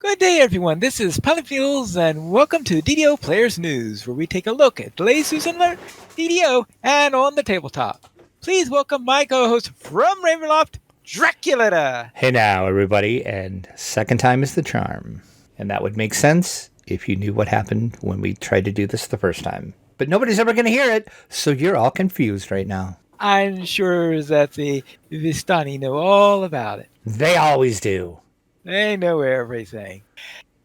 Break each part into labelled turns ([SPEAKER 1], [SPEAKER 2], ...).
[SPEAKER 1] Good day, everyone. This is Fields, and welcome to DDO Players News, where we take a look at today's news on DDO and on the tabletop. Please welcome my co-host from Ravenloft, Dracula.
[SPEAKER 2] Hey now, everybody, and second time is the charm. And that would make sense if you knew what happened when we tried to do this the first time. But nobody's ever going to hear it, so you're all confused right now.
[SPEAKER 1] I'm sure that the Vistani know all about it.
[SPEAKER 2] They always do.
[SPEAKER 1] They know everything.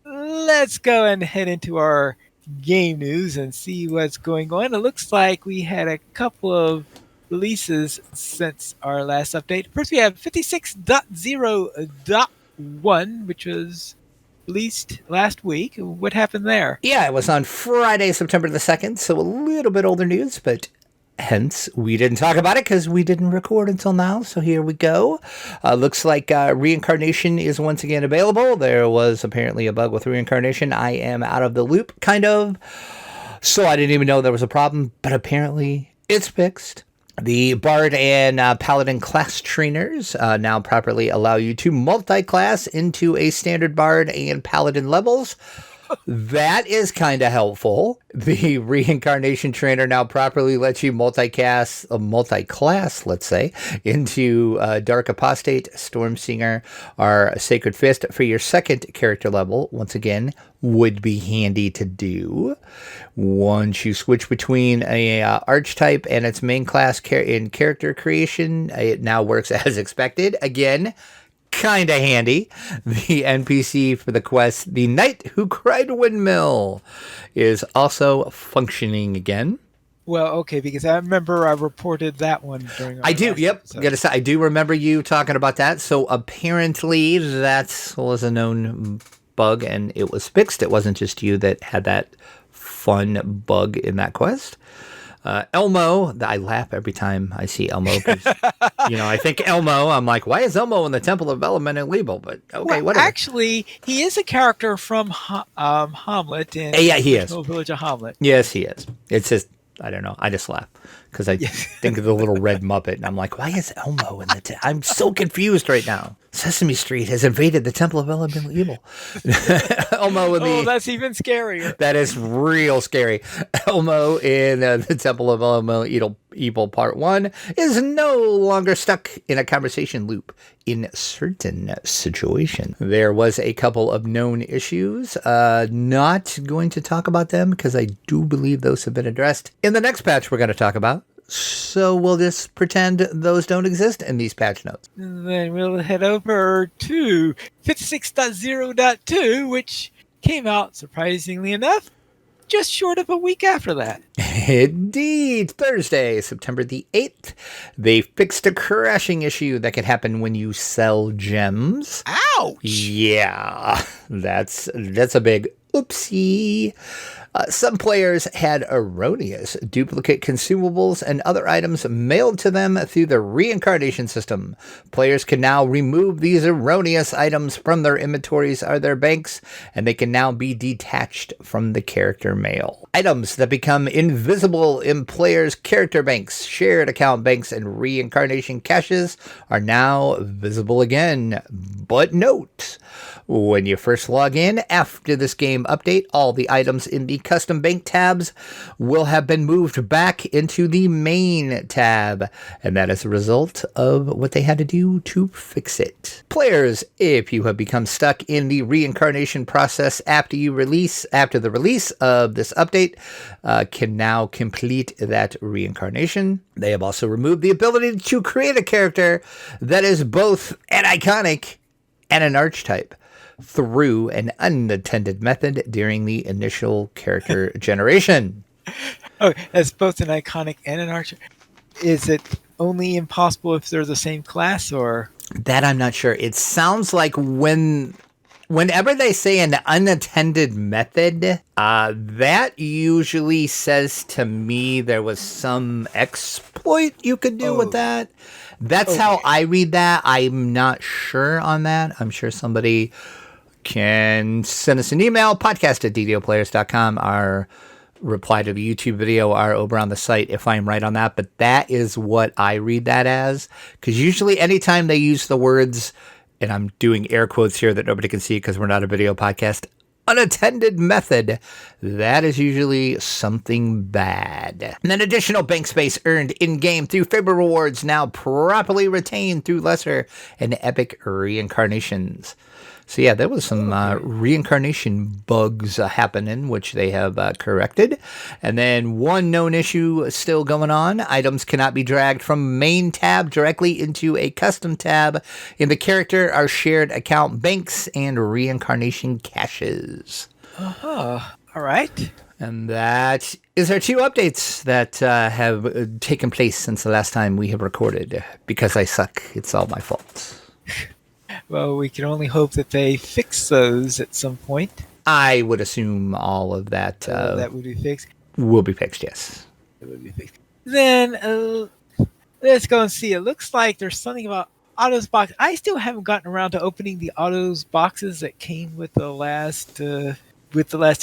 [SPEAKER 1] Let's go and head into our game news and see what's going on. It looks like we had a couple of releases since our last update. First, we have 56.0.1, which was released last week. What happened there?
[SPEAKER 2] Yeah, it was on Friday, September the 2nd, so a little bit older news, but hence we didn't talk about it because we didn't record until now, so here we go. Looks like reincarnation is once again available. There was apparently a bug with reincarnation. I am out of the loop, kind of, so I didn't even know there was a problem, but apparently it's fixed. The Bard and Paladin class trainers now properly allow you to multi-class into a standard Bard and Paladin levels. That is kind of helpful. The reincarnation trainer now properly lets you multi-class, let's say, into Dark Apostate, Stormsinger, or Sacred Fist for your second character level. Once again, would be handy to do. Once you switch between a archetype and its main class in character creation, it now works as expected. Again, kind of handy. The NPC for the quest, the Knight Who Cried Windmill, is also functioning again.
[SPEAKER 1] Well, okay, because I remember I reported that one during our
[SPEAKER 2] I do, yep.
[SPEAKER 1] episode.
[SPEAKER 2] Gotta say, I do remember you talking about that. So apparently that was a known bug and it was fixed. It wasn't just you that had that fun bug in that quest. Elmo, I laugh every time I see Elmo because, I think Elmo, I'm like, why is Elmo in the Temple of Elemental Evil? But okay, whatever.
[SPEAKER 1] Actually, he is a character from Hamlet in
[SPEAKER 2] he is.
[SPEAKER 1] the village of Hamlet.
[SPEAKER 2] Yes, he is. It's just, I don't know. I just laugh because I think of the little red Muppet and I'm like, why is Elmo in the I'm so confused right now. Sesame Street has invaded the Temple of Elemental Evil. Elmo in the...
[SPEAKER 1] Oh, that's even scarier.
[SPEAKER 2] That is real scary. Elmo in the Temple of Elemental Evil Part 1 is no longer stuck in a conversation loop in certain situations. There was a couple of known issues. Not going to talk about them because I do believe those have been addressed in the next patch we're going to talk about. So we'll just pretend those don't exist in these patch notes.
[SPEAKER 1] Then we'll head over to 56.0.2, which came out, surprisingly enough, just short of a week after that.
[SPEAKER 2] Indeed. Thursday, September the 8th, they fixed a crashing issue that could happen when you sell gems.
[SPEAKER 1] Ouch!
[SPEAKER 2] Yeah, that's a big oopsie. Some players had erroneous duplicate consumables and other items mailed to them through the reincarnation system. Players can now remove these erroneous items from their inventories or their banks, and they can now be detached from the character mail. Items that become invisible in players' character banks, shared account banks, and reincarnation caches are now visible again. But note, when you first log in after this game update, all the items in the custom bank tabs will have been moved back into the main tab, and that is a result of what they had to do to fix it. Players, if you have become stuck in the reincarnation process after the release of this update, can now complete that reincarnation. They have also removed the ability to create a character that is both an iconic and an archetype through an unattended method during the initial character generation.
[SPEAKER 1] Oh, as both an iconic and an archer. Is it only impossible if they're the same class, or?
[SPEAKER 2] That I'm not sure. It sounds like whenever they say an unattended method, that usually says to me there was some exploit you could do with that. That's how I read that. I'm not sure on that. I'm sure somebody can send us an email, podcast@ddoplayers.com. Our reply to the YouTube video are over on the site if I'm right on that. But that is what I read that as. Because usually anytime they use the words and I'm doing air quotes here that nobody can see because we're not a video podcast, unattended method, that is usually something bad. And then additional bank space earned in-game through Faber rewards now properly retained through lesser and epic reincarnations. So yeah, there was some reincarnation bugs happening, which they have corrected. And then one known issue still going on. Items cannot be dragged from main tab directly into a custom tab in the character or shared account banks and reincarnation caches.
[SPEAKER 1] All right.
[SPEAKER 2] And that is our 2 updates that have taken place since the last time we have recorded. Because I suck, it's all my fault.
[SPEAKER 1] Well, we can only hope that they fix those at some point.
[SPEAKER 2] I would assume all of that
[SPEAKER 1] that would be fixed.
[SPEAKER 2] Will be fixed, yes.
[SPEAKER 1] It would be fixed. Then let's go and see. It looks like there's something about Autos box. I still haven't gotten around to opening the Autos boxes that came with the last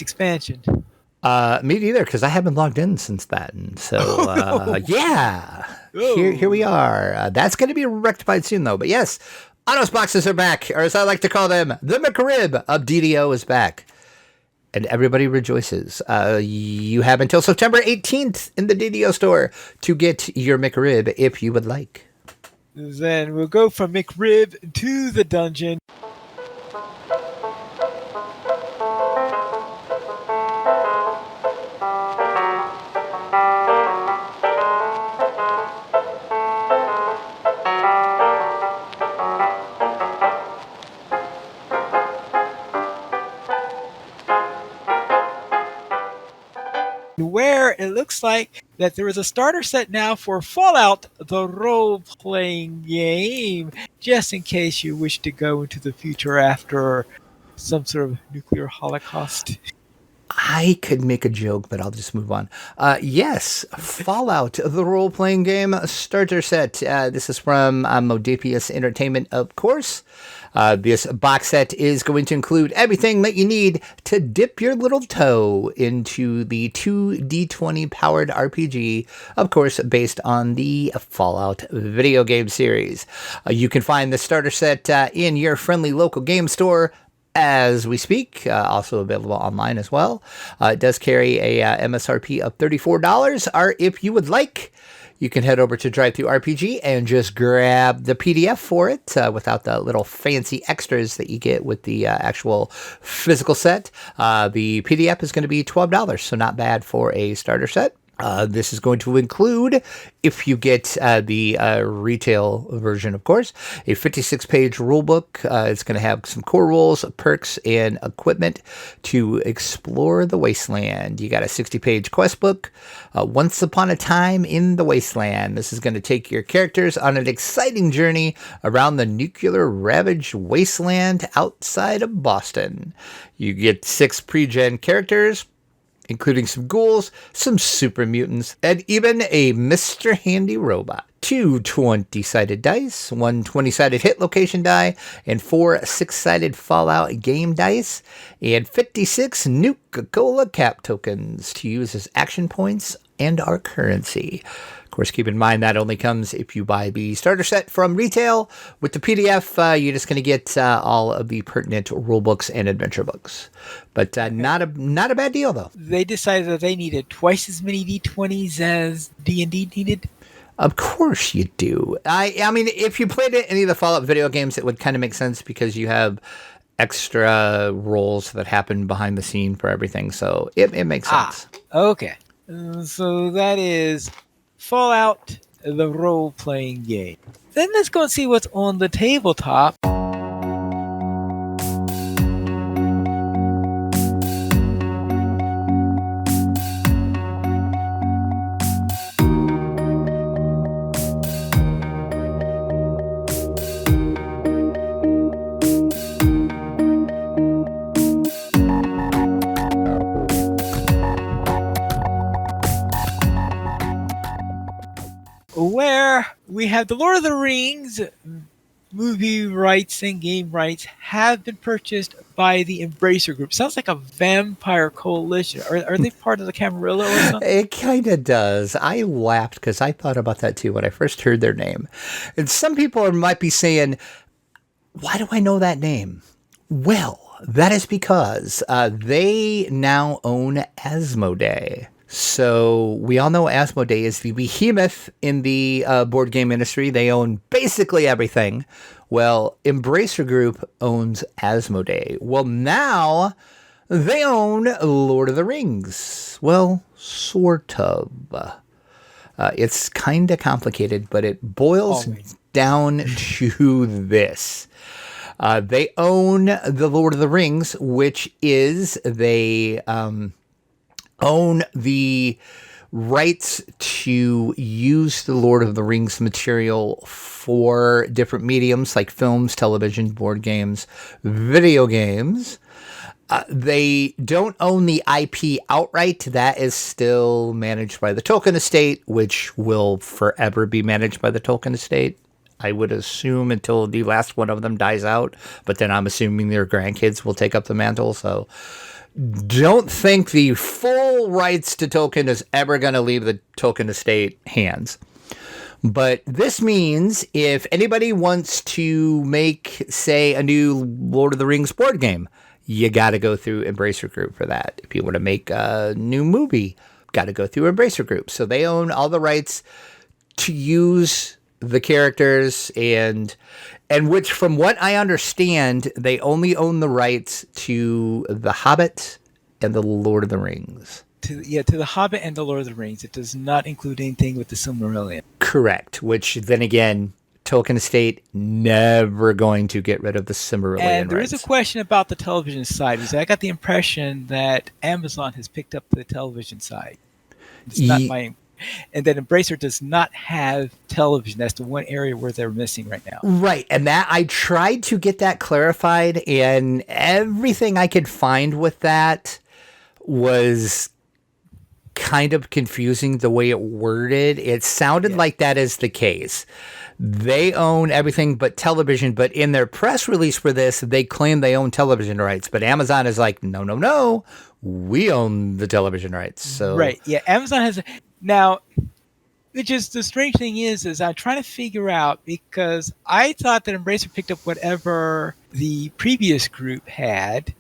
[SPEAKER 1] expansion.
[SPEAKER 2] Me neither, because I haven't logged in since that. And so, yeah, here we are. That's going to be rectified soon, though. But yes, Autos boxes are back, or as I like to call them, the McRib of DDO is back. And everybody rejoices. You have until September 18th in the DDO store to get your McRib if you would like.
[SPEAKER 1] Then we'll go from McRib to the dungeon. Where it looks like that there is a starter set now for Fallout, the role-playing game, just in case you wish to go into the future after some sort of nuclear holocaust.
[SPEAKER 2] I could make a joke, but I'll just move on. Yes, Fallout, the role-playing game starter set. This is from Modapius Entertainment, of course. This box set is going to include everything that you need to dip your little toe into the 2D20 powered RPG, of course, based on the Fallout video game series. You can find the starter set in your friendly local game store as we speak, also available online as well. It does carry a MSRP of $34, or if you would like, you can head over to DriveThruRPG and just grab the PDF for it without the little fancy extras that you get with the actual physical set. The PDF is going to be $12, so not bad for a starter set. This is going to include, if you get the retail version, of course, a 56-page rulebook. It's going to have some core rules, perks, and equipment to explore the wasteland. You got a 60-page quest book, Once Upon a Time in the Wasteland. This is going to take your characters on an exciting journey around the nuclear-ravaged wasteland outside of Boston. You get 6 pre-gen characters, including some ghouls, some super mutants, and even a Mr. Handy robot. 2 20-sided dice, 1 20-sided hit location die, and 4 6-sided Fallout game dice, and 56 Nuka-Cola cap tokens to use as action points and our currency. Of course, keep in mind that only comes if you buy the starter set from retail. With the PDF, you're just going to get all of the pertinent rulebooks and adventure books. But not a bad deal, though.
[SPEAKER 1] They decided that they needed twice as many D20s as D&D needed.
[SPEAKER 2] Of course you do. I mean, if you played any of the Fallout video games, it would kind of make sense because you have extra roles that happen behind the scene for everything. So it makes sense.
[SPEAKER 1] Okay. So that is Fallout, the role-playing game. Then let's go and see what's on the tabletop. Where we have the Lord of the Rings movie rights and game rights have been purchased by the Embracer Group. Sounds like a vampire coalition. Are they part of the Camarilla or something?
[SPEAKER 2] It kind of does. I laughed because I thought about that too when I first heard their name. And some people might be saying, Why do I know that name? Well, that is because they now own Asmodee. So we all know Asmodee is the behemoth in the board game industry. They own basically everything. Well, Embracer Group owns Asmodee. Well, now they own Lord of the Rings. Well, sort of. It's kind of complicated, but it boils down to this. They own the Lord of the Rings, which is they own the rights to use the Lord of the Rings material for different mediums like films, television, board games, video games. They don't own the IP outright. That is still managed by the Tolkien estate, which will forever be managed by the Tolkien estate. I would assume until the last one of them dies out, but then I'm assuming their grandkids will take up the mantle. So don't think the full rights to Tolkien is ever going to leave the Tolkien estate hands. But this means if anybody wants to make, say, a new Lord of the Rings board game, you got to go through Embracer Group for that. If you want to make a new movie, got to go through Embracer Group. So they own all the rights to use the characters and which, from what I understand, they only own the rights to The Hobbit and The Lord of the Rings.
[SPEAKER 1] To The Hobbit and The Lord of the Rings. It does not include anything with the Silmarillion.
[SPEAKER 2] Correct. Which then again, Tolkien estate never going to get rid of the Silmarillion
[SPEAKER 1] And there
[SPEAKER 2] rights.
[SPEAKER 1] is a question about the television side, because I got the impression that Amazon has picked up the television side. It's not my, and that Embracer does not have television. That's the one area where they're missing right now.
[SPEAKER 2] Right, and that I tried to get that clarified, and everything I could find with that was kind of confusing the way it worded. It sounded like that is the case. They own everything but television, but in their press release for this, they claim they own television rights. But Amazon is like, no, we own the television rights. So
[SPEAKER 1] right, yeah, Amazon has now. Which is the strange thing is I'm trying to figure out, because I thought that Embracer picked up whatever the previous group had,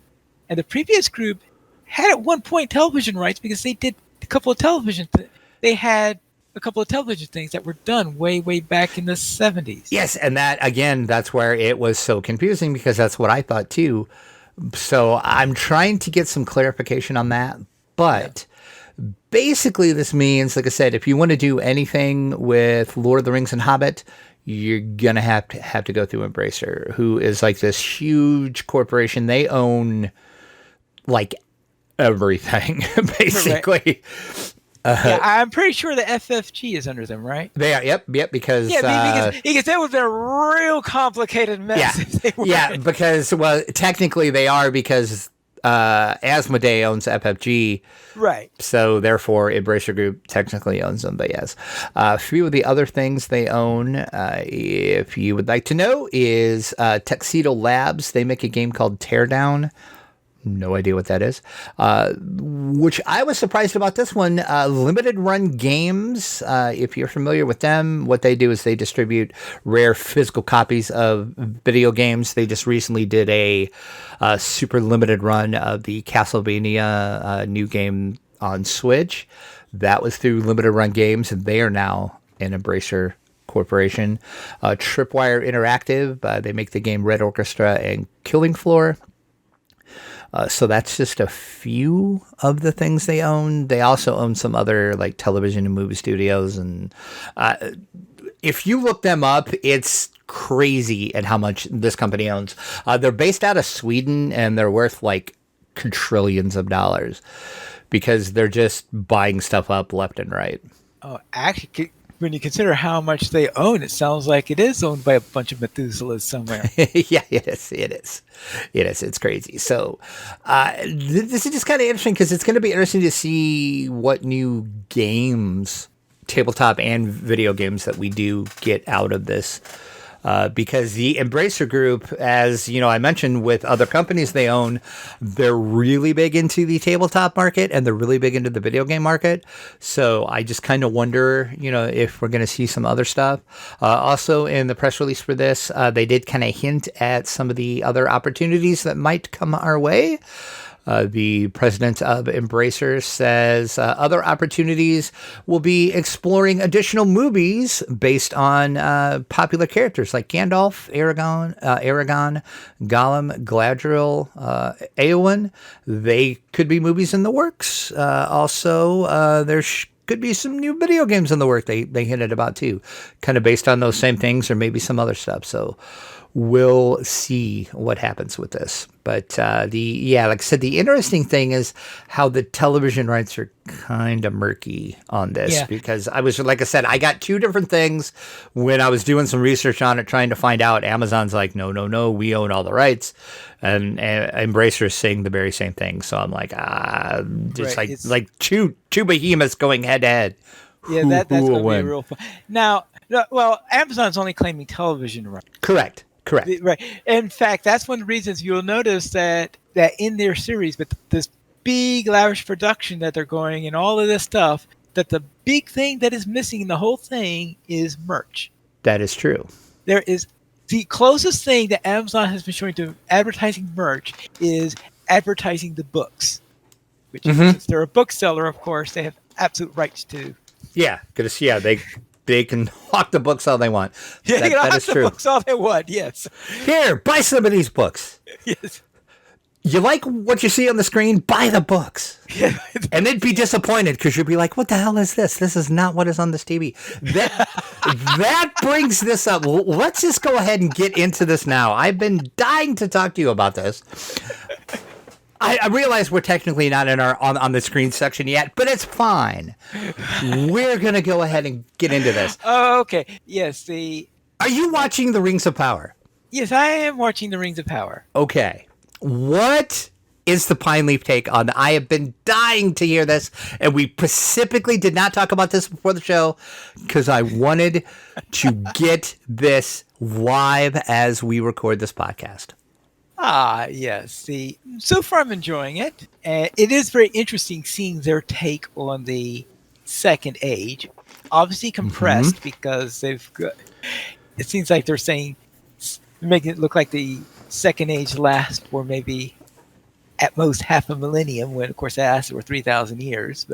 [SPEAKER 1] and the previous group had at one point television rights because they did a couple of television. They had a couple of television things that were done way back in the 70s.
[SPEAKER 2] Yes, and that again, that's where it was so confusing, because that's what I thought too. So I'm trying to get some clarification on that, but. Yeah. Basically, this means, like I said, if you want to do anything with Lord of the Rings and Hobbit, you're going to have to go through Embracer, who is like this huge corporation. They own like everything, basically.
[SPEAKER 1] Yeah, I'm pretty sure the FFG is under them, right?
[SPEAKER 2] They are, yep, because...
[SPEAKER 1] Yeah, because that would be a real complicated mess if they were.
[SPEAKER 2] Yeah, because, well, technically they are, because... Asmodee owns FFG,
[SPEAKER 1] right? So
[SPEAKER 2] therefore, Embracer Group technically owns them. But yes, a few of the other things they own, if you would like to know, is Tuxedo Labs. They make a game called Teardown. No idea what that is. Which I was surprised about this one. Limited Run Games. If you're familiar with them, what they do is they distribute rare physical copies of video games. They just recently did a super limited run of the Castlevania new game on Switch. That was through Limited Run Games, and they are now an Embracer corporation. Tripwire Interactive. They make the game Red Orchestra and Killing Floor. So that's just a few of the things they own. They also own some other like television and movie studios. And if you look them up, it's crazy at how much this company owns. They're based out of Sweden, and they're worth like trillions of dollars because they're just buying stuff up left and right.
[SPEAKER 1] Oh, actually, when you consider how much they own, it sounds like it is owned by a bunch of Methuselahs somewhere.
[SPEAKER 2] Yeah, it is. It's crazy. So this is just kind of interesting, because it's going to be interesting to see what new games, tabletop and video games, that we do get out of this because the Embracer Group, as you know, I mentioned with other companies they own, they're really big into the tabletop market and they're really big into the video game market. So I just kind of wonder, if we're going to see some other stuff. Also, in the press release for this, they did kind of hint at some of the other opportunities that might come our way. The president of Embracer says other opportunities will be exploring additional movies based on popular characters like Gandalf, Aragon, Gollum, Galadriel, Eowyn. They could be movies in the works. Also, could be some new video games in the work they hinted about too, kind of based on those same things or maybe some other stuff. So we'll see what happens with this. But like I said, the interesting thing is how the television rights are kind of murky on this because like I said, I got two different things when I was doing some research on it, trying to find out. Amazon's like, no, we own all the rights. And Embracer is saying the very same thing. So I'm like, it's like two behemoths going head to head.
[SPEAKER 1] Yeah, that's going to be real fun. Now, Amazon's only claiming television rights.
[SPEAKER 2] Correct.
[SPEAKER 1] Right. In fact, that's one of the reasons you'll notice that in their series, with this big lavish production that they're going and all of this stuff, that the big thing that is missing in the whole thing is merch.
[SPEAKER 2] That is true.
[SPEAKER 1] There is the closest thing that Amazon has been showing to advertising merch is advertising the books, which since they're a bookseller, of course, they have absolute rights to.
[SPEAKER 2] Yeah, because they can hawk the books all they want.
[SPEAKER 1] Yeah, they can hawk the books all they want, yes.
[SPEAKER 2] Here, buy some of these books.
[SPEAKER 1] Yes.
[SPEAKER 2] You like what you see on the screen? Buy the books. Yeah. And then be disappointed because you'll be like, what the hell is this? This is not what is on this TV. That brings this up. Let's just go ahead and get into this now. I've been dying to talk to you about this. I realize we're technically not in our on the screen section yet, but it's fine. We're going to go ahead and get into this.
[SPEAKER 1] Oh, okay. Yes.
[SPEAKER 2] Are you watching The Rings of Power?
[SPEAKER 1] Yes, I am watching The Rings of Power.
[SPEAKER 2] Okay. What is the Pine Leaf take on? I have been dying to hear this, and we specifically did not talk about this before the show because I wanted to get this live as we record this podcast.
[SPEAKER 1] Yes. So far I'm enjoying it. It is very interesting seeing their take on the Second Age. Obviously compressed because it seems like they're saying, making it look like the Second Age lasts for maybe at most half a millennium, when of course it lasted for 3,000 years.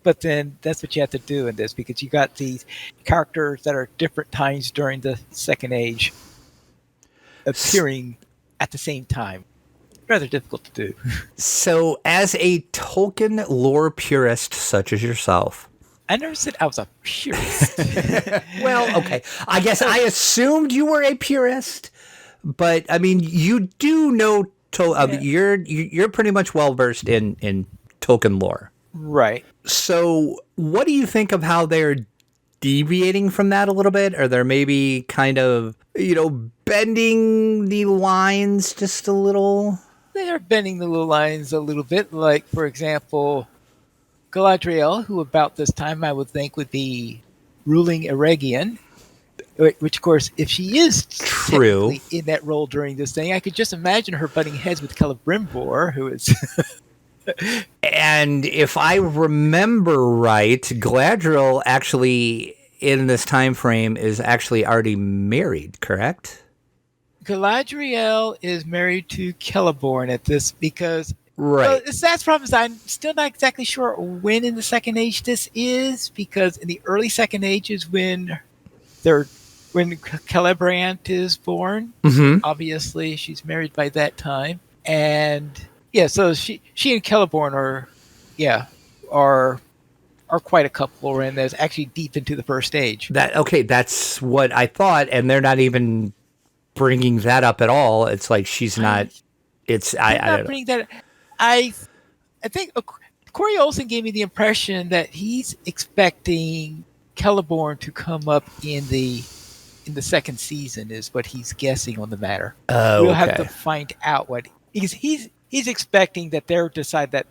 [SPEAKER 1] But then that's what you have to do in this because you got these characters that are different times during the Second Age appearing at the same time. Rather difficult to do.
[SPEAKER 2] So, as a Tolkien lore purist such as yourself,
[SPEAKER 1] I never said I was a purist.
[SPEAKER 2] Well, okay. I guess I assumed you were a purist, but I mean, you do know you're pretty much well versed in Tolkien lore,
[SPEAKER 1] right?
[SPEAKER 2] So, what do you think of how they're deviating from that a little bit? Or they're maybe kind of, bending the lines just a little?
[SPEAKER 1] They are bending the little lines a little bit. Like, for example, Galadriel, who about this time I would think would be ruling Eregion, which, of course, if she is
[SPEAKER 2] true
[SPEAKER 1] in that role during this thing, I could just imagine her butting heads with Celebrimbor, who is...
[SPEAKER 2] And if I remember right, Galadriel actually, in this time frame, is actually already married, correct?
[SPEAKER 1] Galadriel is married to Celeborn at this because...
[SPEAKER 2] Right.
[SPEAKER 1] The sad problem is I'm still not exactly sure when in the Second Age this is, because in the early Second Age is when Celebrant is born. Obviously, she's married by that time. And... yeah, so she and Celeborn are quite a couple, and that's actually deep into the First Age.
[SPEAKER 2] That's what I thought, and they're not even bringing that up at all. It's like she's not. I don't bringing that.
[SPEAKER 1] I think Corey Olsen gave me the impression that he's expecting Celeborn to come up in the second season, is what he's guessing on the matter. We'll have to find out what he's expecting that they'll decide that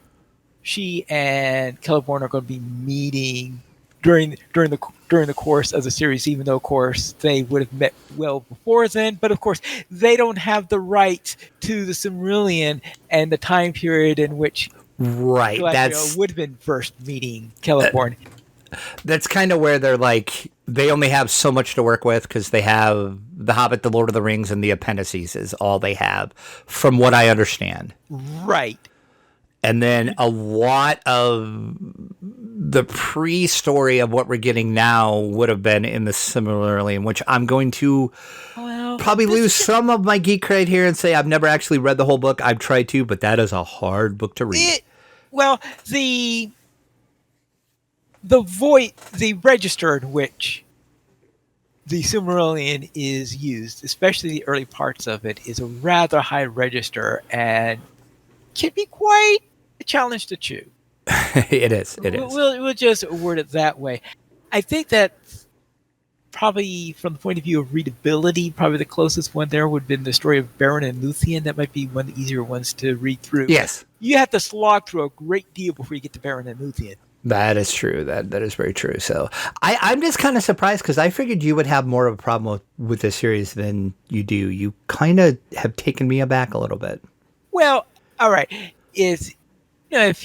[SPEAKER 1] she and Celeborn are going to be meeting during the course of the series, even though of course they would have met well before then. But of course, they don't have the rights to the Silmarillion and the time period in which
[SPEAKER 2] Right.
[SPEAKER 1] Galadriel would have been first meeting Celeborn.
[SPEAKER 2] That's kind of where they're like, they only have so much to work with because they have The Hobbit, The Lord of the Rings, and the appendices is all they have, from what I understand.
[SPEAKER 1] Right.
[SPEAKER 2] And then a lot of the pre-story of what we're getting now would have been in the Silmarillion, which I'm going to probably lose some of my geek cred here and say I've never actually read the whole book. I've tried to, but that is a hard book to read.
[SPEAKER 1] The register in which the Silmarillion is used, especially the early parts of it, is a rather high register and can be quite a challenge to chew.
[SPEAKER 2] It is.
[SPEAKER 1] We'll just word it that way. I think that probably from the point of view of readability, probably the closest one there would have been the story of Beren and Luthien. That might be one of the easier ones to read through.
[SPEAKER 2] Yes.
[SPEAKER 1] You have to slog through a great deal before you get to Beren and Luthien.
[SPEAKER 2] That is true. That is very true. So I'm just kind of surprised because I figured you would have more of a problem with this series than you do. You kind of have taken me aback a little bit.
[SPEAKER 1] Well, all right. If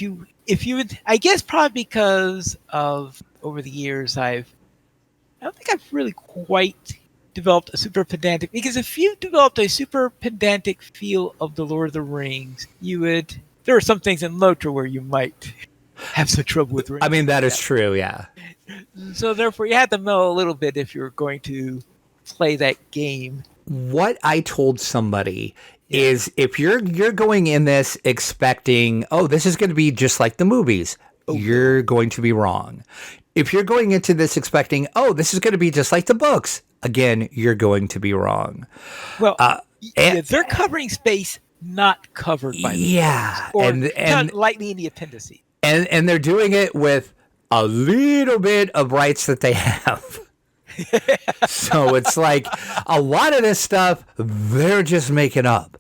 [SPEAKER 1] you would, I guess probably because of over the years, I don't think I've really quite developed a super pedantic, because if you developed a super pedantic feel of the Lord of the Rings, there are some things in Lotra where you might have some trouble with rings.
[SPEAKER 2] I mean, that is true, yeah.
[SPEAKER 1] So therefore, you have to know a little bit if you're going to play that game.
[SPEAKER 2] What I told somebody is if you're going in this expecting, oh, this is going to be just like the movies, you're going to be wrong. If you're going into this expecting, oh, this is going to be just like the books, again, you're going to be wrong.
[SPEAKER 1] Well, they're covering space not covered by the books, or and lightly in the appendices.
[SPEAKER 2] And they're doing it with a little bit of rights that they have. So it's like a lot of this stuff, they're just making up.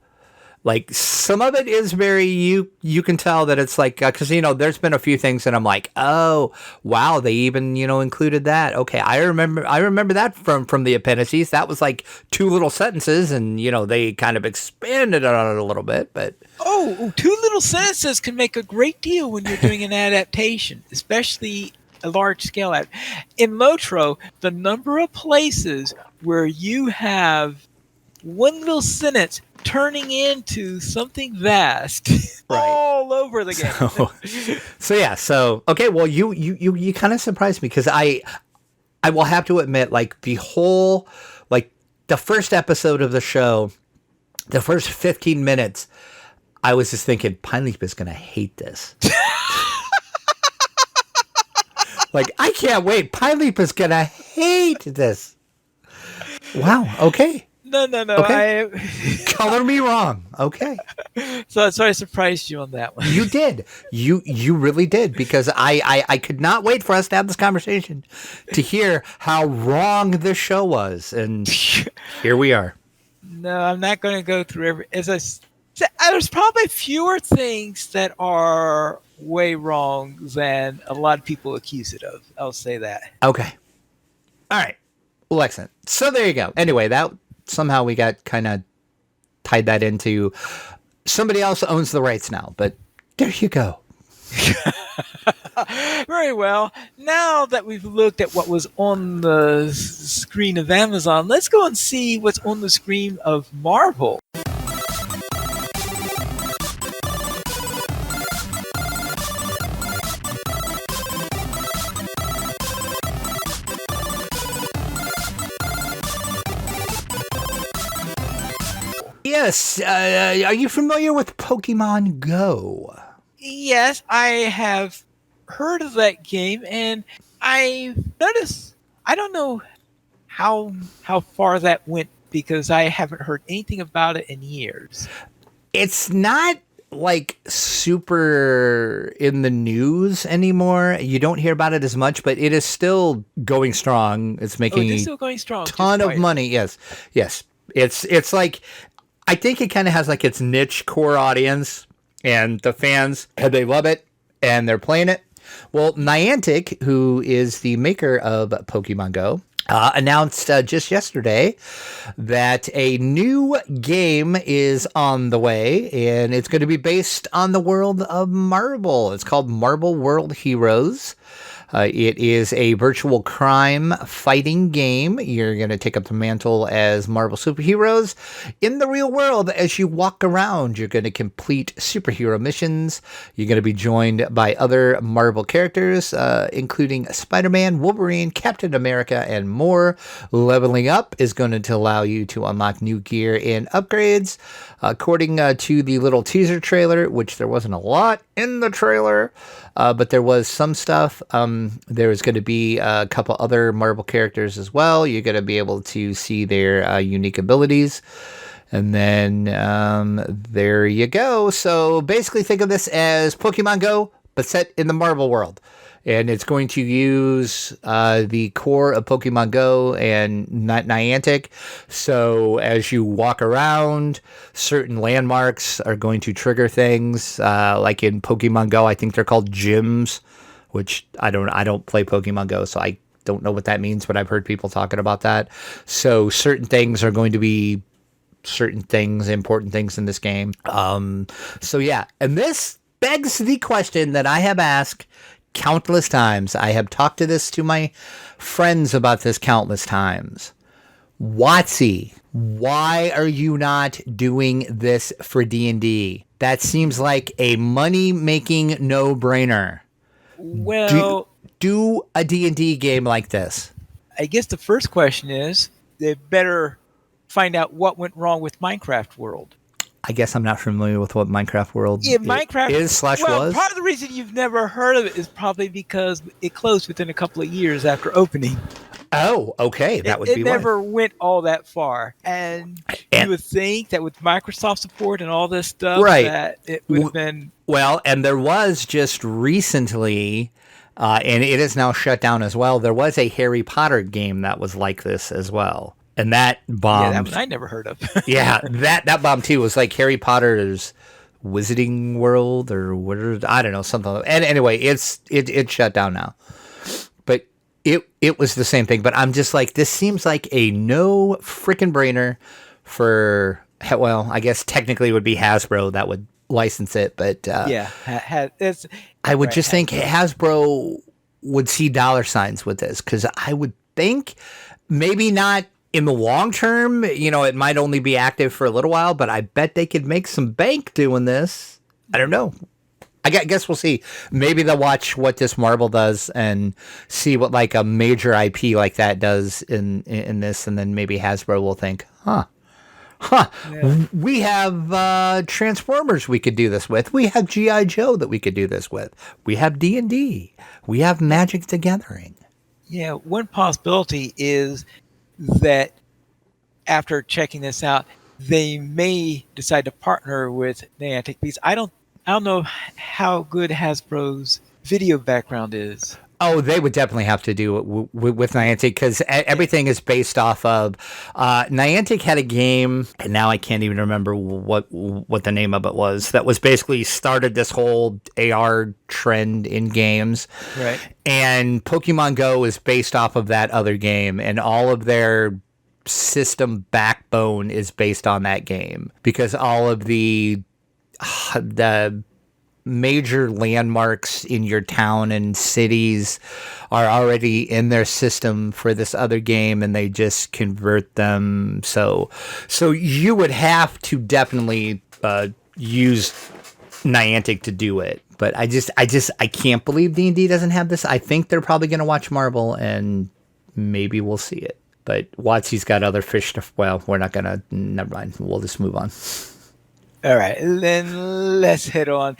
[SPEAKER 2] Like some of it is very, you can tell that it's like, because, there's been a few things that I'm like, oh, wow, they even, included that. Okay, I remember that from the appendices. That was like 2 little sentences and, they kind of expanded on it a little bit, but.
[SPEAKER 1] Oh, 2 little sentences can make a great deal when you're doing an adaptation, especially a large scale ad. In Lotro, the number of places where you have one little sentence turning into something vast all over the game.
[SPEAKER 2] So okay, well you kind of surprised me because I will have to admit, like the whole, like the first episode of the show, the first 15 minutes, I was just thinking Pine Leaf is going to hate this. Like, I can't wait. Pine Leaf is going to hate this. Wow. Okay.
[SPEAKER 1] No.
[SPEAKER 2] Okay. Color me wrong. Okay.
[SPEAKER 1] So I surprised you on that one.
[SPEAKER 2] You did. You really did, because I could not wait for us to have this conversation to hear how wrong this show was. And here we are.
[SPEAKER 1] No, I'm not going to go through every. As I said, there's probably fewer things that are way wrong than a lot of people accuse it of. I'll say that.
[SPEAKER 2] Okay. All right. Well, excellent. So there you go. Anyway, that somehow we got kind of tied that into somebody else owns the rights now, but there you go.
[SPEAKER 1] Very well. Now that we've looked at what was on the screen of Amazon, let's go and see what's on the screen of Marvel.
[SPEAKER 2] Yes. Are you familiar with Pokemon Go?
[SPEAKER 1] Yes, I have heard of that game, and I noticed. I don't know how far that went because I haven't heard anything about it in years.
[SPEAKER 2] It's not like super in the news anymore. You don't hear about it as much, but it is still going strong. It's making
[SPEAKER 1] it's still going strong.
[SPEAKER 2] Ton of money. Yes. It's like, I think it kind of has like its niche core audience and the fans, and they love it and they're playing it. Well, Niantic, who is the maker of Pokemon Go, announced just yesterday that a new game is on the way, and it's going to be based on the world of Marvel. It's called Marvel World Heroes. It is a virtual crime fighting game. You're going to take up the mantle as Marvel superheroes in the real world. As you walk around, you're going to complete superhero missions. You're going to be joined by other Marvel characters, including Spider-Man, Wolverine, Captain America, and more. Leveling up is going to allow you to unlock new gear and upgrades. According to the little teaser trailer, which there wasn't a lot in the trailer, but there was some stuff. There is going to be a couple other Marvel characters as well. You're going to be able to see their unique abilities. And then there you go. So basically think of this as Pokemon Go, but set in the Marvel world. And it's going to use the core of Pokemon Go and Niantic. So as you walk around, certain landmarks are going to trigger things. Like in Pokemon Go, I think they're called gyms, which I don't play Pokemon Go, so I don't know what that means, but I've heard people talking about that. So certain things are going to be certain things, important things in this game. So yeah, and this begs the question that I have asked countless times. I have talked to my friends about this countless times. WotC, why are you not doing this for D&D? That seems like a money-making no-brainer.
[SPEAKER 1] Well,
[SPEAKER 2] do a D&D game like this.
[SPEAKER 1] I guess the first question is they better find out what went wrong with Minecraft World.
[SPEAKER 2] I guess I'm not familiar with what Minecraft World
[SPEAKER 1] Minecraft
[SPEAKER 2] is / was.
[SPEAKER 1] Part of the reason you've never heard of it is probably because it closed within a couple of years after opening.
[SPEAKER 2] Oh, okay. That would be
[SPEAKER 1] why. It never went all that far. And you would think that with Microsoft support and all this stuff,
[SPEAKER 2] right,
[SPEAKER 1] that it would have been...
[SPEAKER 2] Well, and there was just recently, and it is now shut down as well, there was a Harry Potter game that was like this as well. And that bombed.
[SPEAKER 1] Yeah, that one I never heard of.
[SPEAKER 2] Yeah, that bombed too. It was like Harry Potter's Wizarding World or whatever. I don't know, something. And anyway, it shut down now. But it was the same thing. But I'm just like, this seems like a no freaking brainer for, well, I guess technically it would be Hasbro that would license it. But
[SPEAKER 1] yeah,
[SPEAKER 2] I would just think Hasbro would see dollar signs with this, because I would think maybe not in the long term, it might only be active for a little while, but I bet they could make some bank doing this. I don't know. I guess we'll see. Maybe they'll watch what this Marvel does and see what like a major IP like that does in this, and then maybe Hasbro will think, we have Transformers we could do this with. We have G.I. Joe that we could do this with. We have D&D. We have Magic the Gathering.
[SPEAKER 1] Yeah, one possibility is that after checking this out, they may decide to partner with Niantic, because I don't know how good Hasbro's video background is.
[SPEAKER 2] Oh, they would definitely have to do it with Niantic, because everything is based off of Niantic had a game, and now I can't even remember what the name of it was, that was basically started this whole AR trend in games.
[SPEAKER 1] Right.
[SPEAKER 2] And Pokemon Go is based off of that other game, and all of their system backbone is based on that game, because all of the major landmarks in your town and cities are already in their system for this other game, and they just convert them. So you would have to definitely use Niantic to do it. But I can't believe D&D doesn't have this. I think they're probably going to watch Marvel, and maybe we'll see it. But WotC's got other fish to... Well, we're not going to... Never mind. We'll just move on.
[SPEAKER 1] All right. Then let's head on.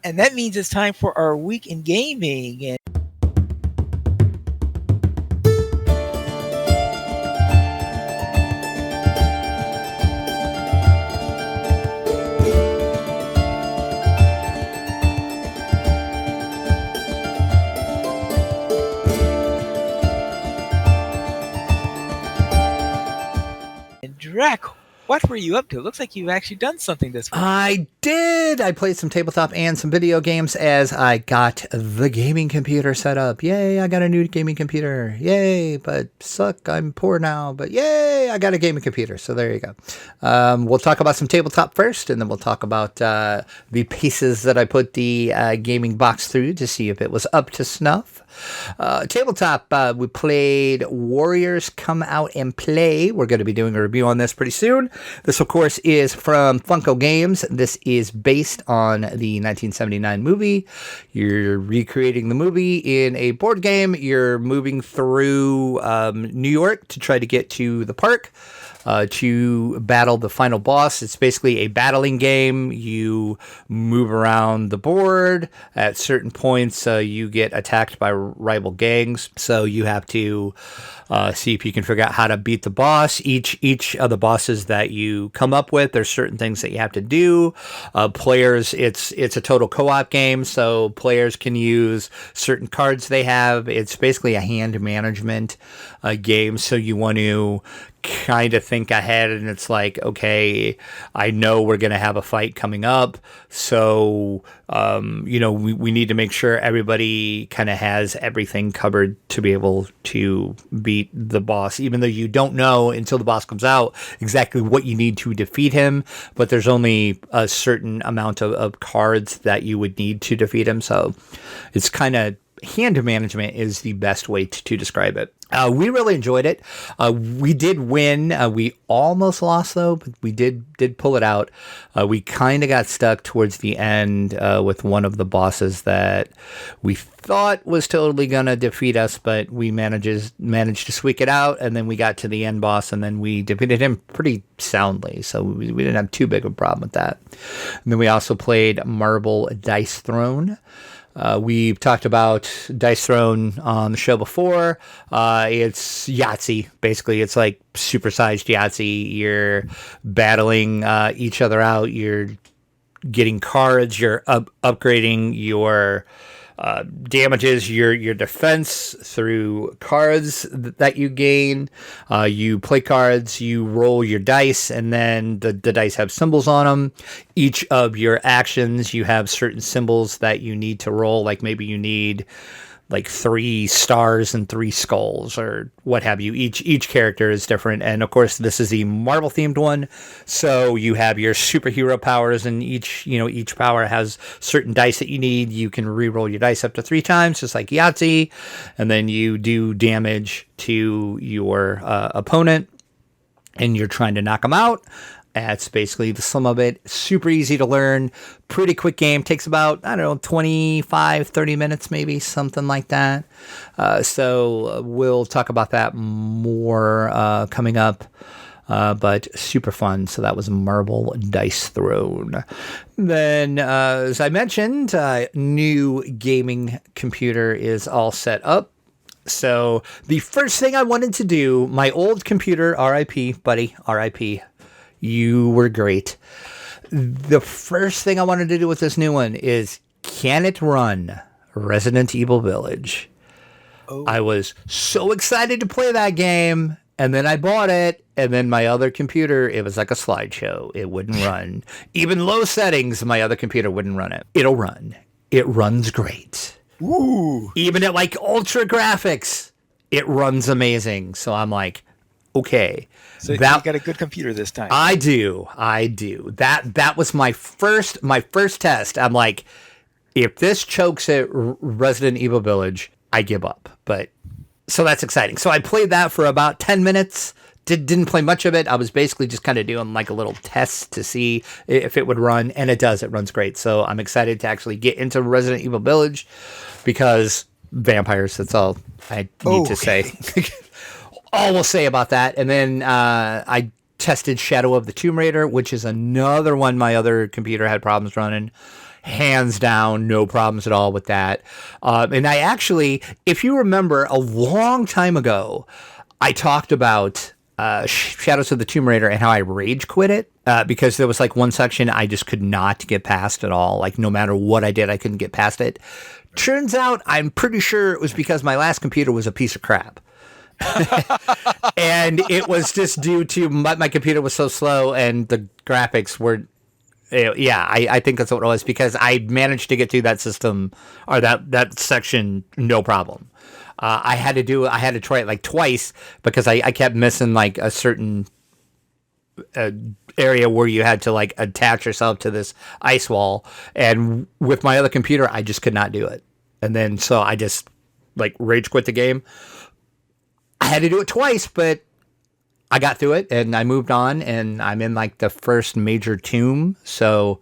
[SPEAKER 1] And that means it's time for our week in gaming. And Draco, What were you up to? It looks like you've actually done something this week.
[SPEAKER 2] I did. I played some tabletop and some video games as I got the gaming computer set up. Yay, I got a new gaming computer. Yay, but suck, I'm poor now. But yay, I got a gaming computer. So there you go. We'll talk about some tabletop first, and then we'll talk about the paces that I put the gaming box through to see if it was up to snuff. Tabletop, we played Warriors Come Out and Play. We're going to be doing a review on this pretty soon. This, of course, is from Funko Games. This is based on the 1979 movie. You're recreating the movie in a board game. You're moving through New York to try to get to the park. To battle the final boss. It's basically a battling game. You move around the board. At certain points, you get attacked by rival gangs. So you have to see if you can figure out how to beat the boss. Each of the bosses that you come up with, there's certain things that you have to do. Players, it's a total co-op game, so players can use certain cards they have. It's basically a hand management game, so you want to kind of think ahead, and it's like, okay, I know we're going to have a fight coming up, so we need to make sure everybody kind of has everything covered to be able to beat the boss, even though you don't know until the boss comes out exactly what you need to defeat him, but there's only a certain amount of cards that you would need to defeat him, so it's kind of hand management is the best way to describe it. We really enjoyed it. We did win. We almost lost though, but we did pull it out. We kind of got stuck towards the end with one of the bosses that we thought was totally gonna defeat us, but we managed to squeak it out, and then we got to the end boss, and then we defeated him pretty soundly. So we didn't have too big of a problem with that. And then we also played Marble Dice Throne. We've talked about Dice Throne on the show before. It's Yahtzee. Basically, it's like supersized Yahtzee. You're battling each other out. You're getting cards. You're upgrading your damages, your defense through cards that you gain. You play cards, you roll your dice, and then the dice have symbols on them. Each of your actions, you have certain symbols that you need to roll, like maybe you need like 3 stars and 3 skulls or what have you. Each character is different, and of course this is the Marvel themed one, so you have your superhero powers, and each power has certain dice that you need. You can re-roll your dice up to 3 times, just like Yahtzee, and then you do damage to your opponent, and you're trying to knock them out. That's basically the sum of it. Super easy to learn. Pretty quick game. Takes about, 25, 30 minutes maybe, something like that. So we'll talk about that more coming up. But super fun. So that was Marble Dice Throne. Then, as I mentioned, new gaming computer is all set up. So the first thing I wanted to do, my old computer, RIP, buddy, RIP. You were great. The first thing I wanted to do with this new one is, can it run Resident Evil Village? Oh. I was so excited to play that game, and then I bought it, and then my other computer, it was like a slideshow. It wouldn't run. Even low settings, my other computer wouldn't run it. It'll run. It runs great.
[SPEAKER 1] Ooh. Even
[SPEAKER 2] at like ultra graphics, it runs amazing. So I'm like, okay.
[SPEAKER 1] So you got a good computer this time.
[SPEAKER 2] I do. That was my first test. I'm like, if this chokes at Resident Evil Village, I give up. But so that's exciting. So I played that for about 10 minutes. Didn't play much of it. I was basically just kind of doing like a little test to see if it would run, and it does. It runs great. So I'm excited to actually get into Resident Evil Village because vampires. That's all I need to say. All we'll say about that. And then I tested Shadow of the Tomb Raider, which is another one my other computer had problems running. Hands down, no problems at all with that. And I actually, if you remember, a long time ago, I talked about Shadows of the Tomb Raider and how I rage quit it because there was like one section I just could not get past at all. Like no matter what I did, I couldn't get past it. Turns out, I'm pretty sure it was because my last computer was a piece of crap. And it was just due to my computer was so slow and the graphics were. Yeah, I think that's what it was because I managed to get through that system or that section no problem. I had to try it like twice because I kept missing like a certain area where you had to like attach yourself to this ice wall, and with my other computer I just could not do it. And then so I just like rage quit the game. I had to do it twice, but I got through it and I moved on, and I'm in like the first major tomb. So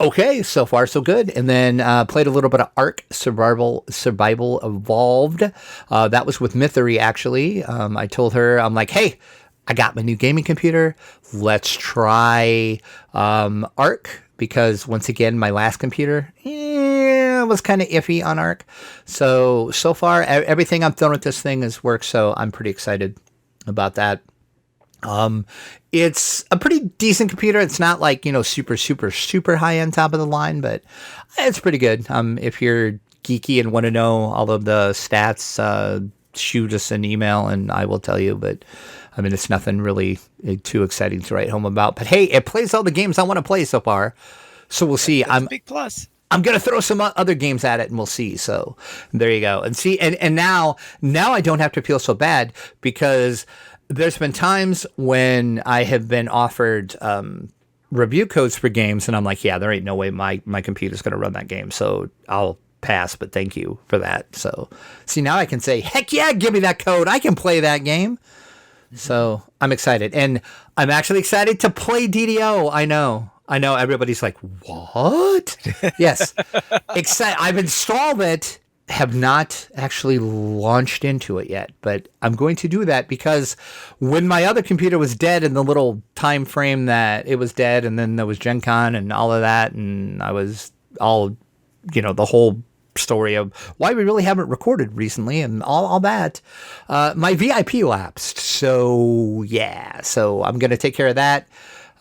[SPEAKER 2] okay, so far so good. And then played a little bit of Ark Survival Evolved. That was with Mythery actually. I told her, I'm like, hey, I got my new gaming computer. Let's try Ark, because once again, my last computer was kind of iffy on Ark. So far, everything I've done with this thing has worked. So I'm pretty excited about that. It's a pretty decent computer. It's not like, super high end, top of the line, but it's pretty good. If you're geeky and want to know all of the stats, shoot us an email and I will tell you. But I mean, it's nothing really too exciting to write home about. But hey, it plays all the games I want to play so far. So we'll see.
[SPEAKER 1] That's a big plus.
[SPEAKER 2] I'm going to throw some other games at it and we'll see. So there you go. And see, and now I don't have to feel so bad because there's been times when I have been offered review codes for games and I'm like, yeah, there ain't no way my computer's going to run that game. So I'll pass, but thank you for that. So see, now I can say, heck yeah, give me that code. I can play that game. So I'm excited. And I'm actually excited to play DDO. I know everybody's like, what? Yes. I've installed it, have not actually launched into it yet, but I'm going to do that because when my other computer was dead in the little time frame that it was dead, and then there was Gen Con and all of that, and I was all, the whole story of why we really haven't recorded recently and all that, my VIP lapsed. So yeah, so I'm going to take care of that.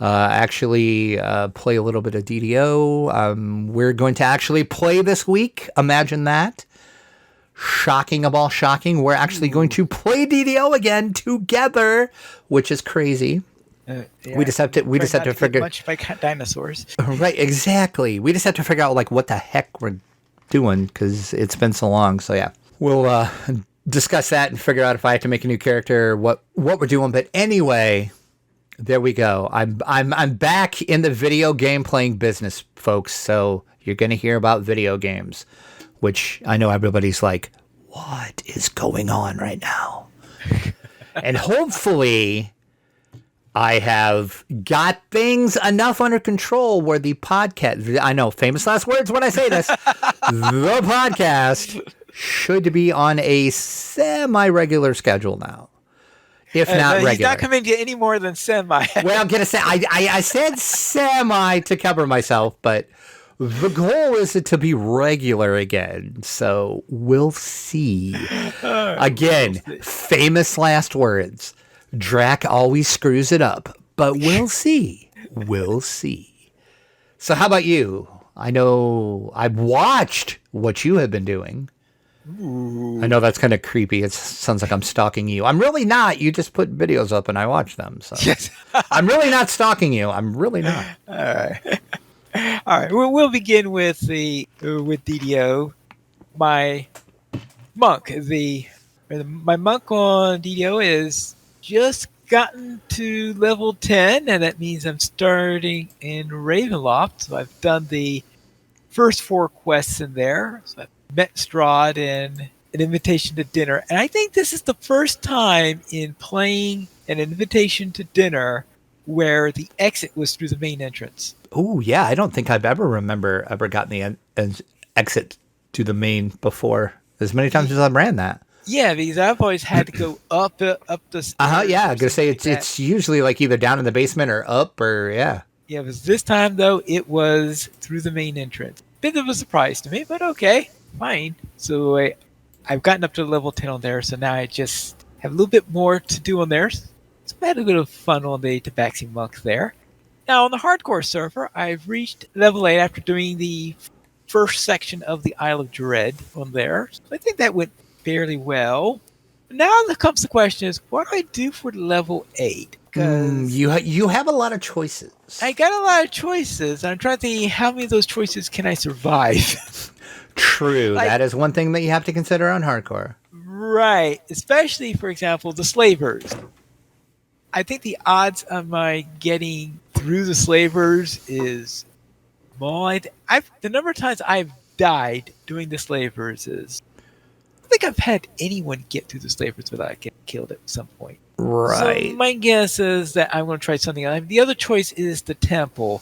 [SPEAKER 2] Actually play a little bit of DDO. We're going to actually play this week. Imagine that. Shocking of all shocking. We're actually going to play DDO again together, which is crazy.
[SPEAKER 1] Yeah,
[SPEAKER 2] we just have to figure
[SPEAKER 1] much by dinosaurs.
[SPEAKER 2] Right, exactly. We just have to figure out like what the heck we're doing because it's been so long. So yeah, we'll discuss that and figure out if I have to make a new character or what we're doing. But anyway, there we go. I'm back in the video game playing business, folks. So you're going to hear about video games, which I know everybody's like, what is going on right now? And hopefully I have got things enough under control where the podcast, I know, famous last words when I say this, the podcast should be on a semi-regular schedule now. If not regular.
[SPEAKER 1] He's not coming to any more than semi.
[SPEAKER 2] Well, I'm going to say, I said semi to cover myself, but the goal is to be regular again. So we'll see. Again, famous last words. Drac always screws it up, but we'll see. We'll see. So how about you? I know I've watched what you have been doing. Ooh. I know that's kind of creepy. It sounds like I'm stalking you. I'm really not. You just put videos up and I watch them. So yes. I'm really not stalking you. I'm really not.
[SPEAKER 1] All right. All right. We'll begin with DDO. My monk, my monk on DDO is just gotten to level 10, and that means I'm starting in Ravenloft. So I've done the first 4 quests in there. So I've met Strahd in an invitation to dinner. And I think this is the first time in playing an invitation to dinner where the exit was through the main entrance.
[SPEAKER 2] Oh, yeah. I don't think I've ever gotten the exit to the main before. As many times as I've ran that.
[SPEAKER 1] Yeah, because I've always had to go up the stairs.
[SPEAKER 2] Yeah, I'm going to say it's usually like either down in the basement or up or, yeah.
[SPEAKER 1] Yeah, it was this time, though, it was through the main entrance. Bit of a surprise to me, but okay, fine. So I've gotten up to level 10 on there, so now I just have a little bit more to do on there. So I had a bit of fun on the Tabaxi Monk there. Now, on the hardcore server, I've reached level 8 after doing the first section of the Isle of Dread on there. So I think that went fairly well. Now comes the question: is what do I do for level 8? Because
[SPEAKER 2] You have a lot of choices.
[SPEAKER 1] I got a lot of choices. I'm trying to think how many of those choices can I survive.
[SPEAKER 2] True,
[SPEAKER 1] Like,
[SPEAKER 2] that is one thing that you have to consider on hardcore.
[SPEAKER 1] right, especially for example, the slavers. I think the odds of my getting through the slavers is small. The number of times I've died doing the slavers is I don't think I've had anyone get through the slavers without getting killed at some point. So
[SPEAKER 2] Right.
[SPEAKER 1] my guess is that I'm going to try something else. The other choice is the temple,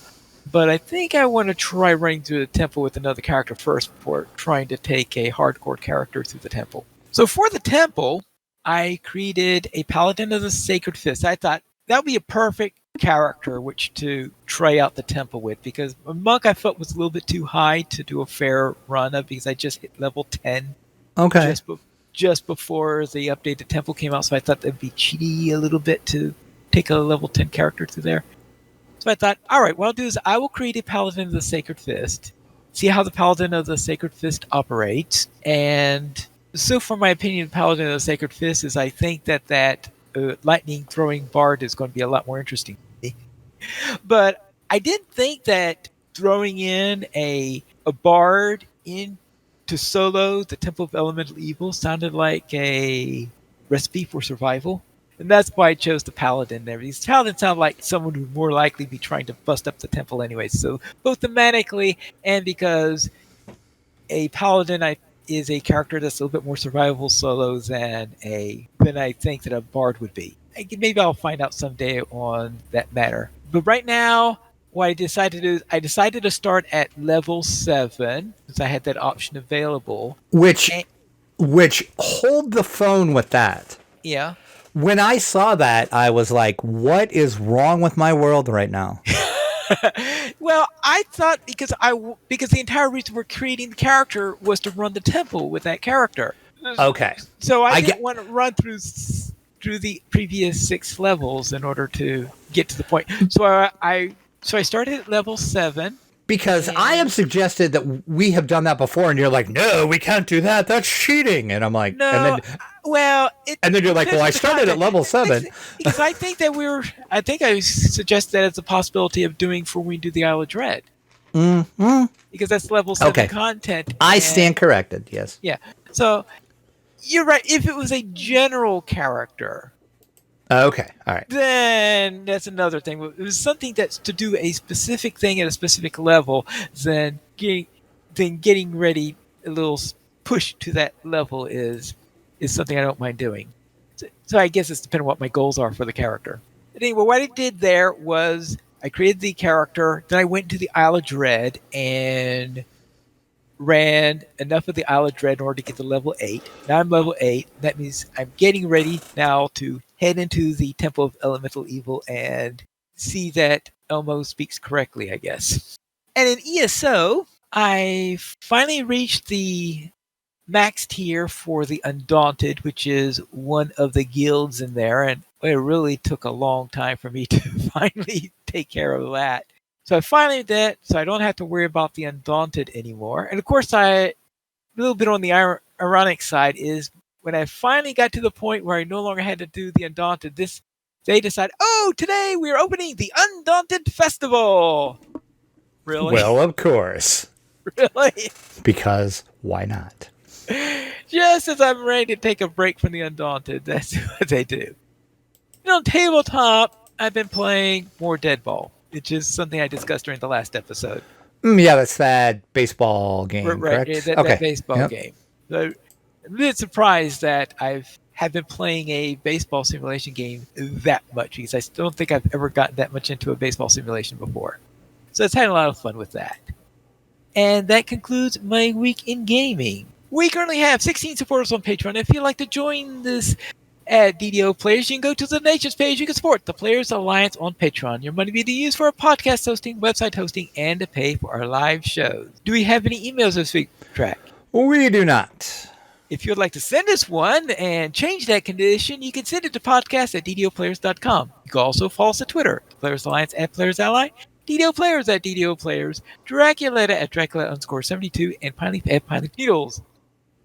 [SPEAKER 1] but I think I want to try running through the temple with another character first before trying to take a hardcore character through the temple. So for the temple, I created a paladin of the sacred fist. I thought that would be a perfect character which to try out the temple with, because a monk I felt was a little bit too high to do a fair run of, because I just hit level 10
[SPEAKER 2] Okay.
[SPEAKER 1] just before the updated temple came out, so I thought that'd be cheaty a little bit to take a level 10 character through there. So I thought, all right, what I'll do is I will create a Paladin of the Sacred Fist, see how the Paladin of the Sacred Fist operates, and so far my opinion of Paladin of the Sacred Fist is I think that lightning throwing bard is going to be a lot more interesting to me. But I did think that throwing in a bard in to solo the Temple of Elemental Evil sounded like a recipe for survival. And that's why I chose the Paladin there. These Paladins sound like someone who would more likely be trying to bust up the temple anyway. So both thematically and because a Paladin is a character that's a little bit more survivable solo than I think that a Bard would be. Maybe I'll find out someday on that matter. But right now, what I decided to do is I decided to start at level 7 since I had that option available.
[SPEAKER 2] Which
[SPEAKER 1] And,
[SPEAKER 2] which hold the phone with that.
[SPEAKER 1] yeah.
[SPEAKER 2] When I saw that, I was like, what is wrong with my world right now?
[SPEAKER 1] Well, I thought because the entire reason we're creating the character was to run the temple with that character.
[SPEAKER 2] Okay.
[SPEAKER 1] So I
[SPEAKER 2] I
[SPEAKER 1] didn't
[SPEAKER 2] get
[SPEAKER 1] want to run through the previous 6 levels in order to get to the point. So I started at level 7.
[SPEAKER 2] because I have
[SPEAKER 1] And
[SPEAKER 2] suggested that we have done that before, and you're like, no, we can't do that. That's cheating. And I'm like,
[SPEAKER 1] no, well, it
[SPEAKER 2] and then you're like, well,
[SPEAKER 1] depends
[SPEAKER 2] I
[SPEAKER 1] on the
[SPEAKER 2] started at
[SPEAKER 1] content.
[SPEAKER 2] level 7.
[SPEAKER 1] Because I think that I think I suggest that as a possibility of doing for when we do the Isle of Dread. Because that's level 7
[SPEAKER 2] Okay.
[SPEAKER 1] content.
[SPEAKER 2] I
[SPEAKER 1] And
[SPEAKER 2] stand corrected. Yes.
[SPEAKER 1] yeah. So you're right. If it was a general character,
[SPEAKER 2] Okay. All right.
[SPEAKER 1] then that's another thing. If it was something that's to do a specific thing at a specific level, then getting ready a little push to that level is something I don't mind doing. So I guess it's depending on what my goals are for the character. But anyway, what I did there was I created the character, then I went to the Isle of Dread and ran enough of the Isle of Dread in order to get to level 8. Now I'm level 8. That means I'm getting ready now to head into the Temple of Elemental Evil and see that Elmo speaks correctly, I guess. And in ESO, I finally reached the max tier for the Undaunted, which is one of the guilds in there. And it really took a long time for me to finally take care of that. So I finally did that, so I don't have to worry about the Undaunted anymore. And of course, a little bit on the ironic side is when I finally got to the point where I no longer had to do the Undaunted, they decided, oh, today we are opening the Undaunted Festival. Really?
[SPEAKER 2] Well, of course.
[SPEAKER 1] Really?
[SPEAKER 2] Because why not?
[SPEAKER 1] Just as I'm ready to take a break from the Undaunted, that's what they do. On tabletop, I've been playing more Deadball, which is something I discussed during the last episode.
[SPEAKER 2] Yeah, that's that baseball game,
[SPEAKER 1] Right,
[SPEAKER 2] correct?
[SPEAKER 1] that baseball game. So I'm a bit surprised that have been playing a baseball simulation game that much, because I don't think I've ever gotten that much into a baseball simulation before. So it's had a lot of fun with that. And that concludes my week in gaming. We currently have 16 supporters on Patreon. If you'd like to join this at DDO Players, you can go to the donations page. You can support the Players Alliance on Patreon. Your money will be used for our podcast hosting, website hosting, and to pay for our live shows. Do we have any emails this week, Track?
[SPEAKER 2] We do not.
[SPEAKER 1] If you'd like to send us one and change that condition, you can send it to podcast at ddoplayers.com. You can also follow us at Twitter, Players Alliance at Players Ally, DDO Players at DDO Players, Draculetta at Dracula_72, and Pineleaf at Pineleaf Needles.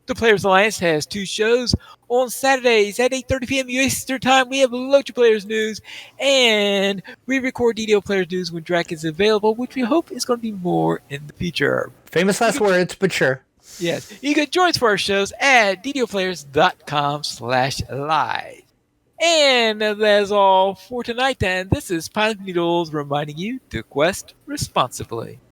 [SPEAKER 1] The Players Alliance has two shows. On Saturdays at 8:30 p.m. Eastern Time, we have Locha Players News, and we record DDO Players News when Drac is available, which we hope is going to be more in the future.
[SPEAKER 2] Famous last words, but sure.
[SPEAKER 1] Yes, you can join us for our shows at ddoplayers.com/live. And that's all for tonight, then. This is Pilot Needles reminding you to quest responsibly.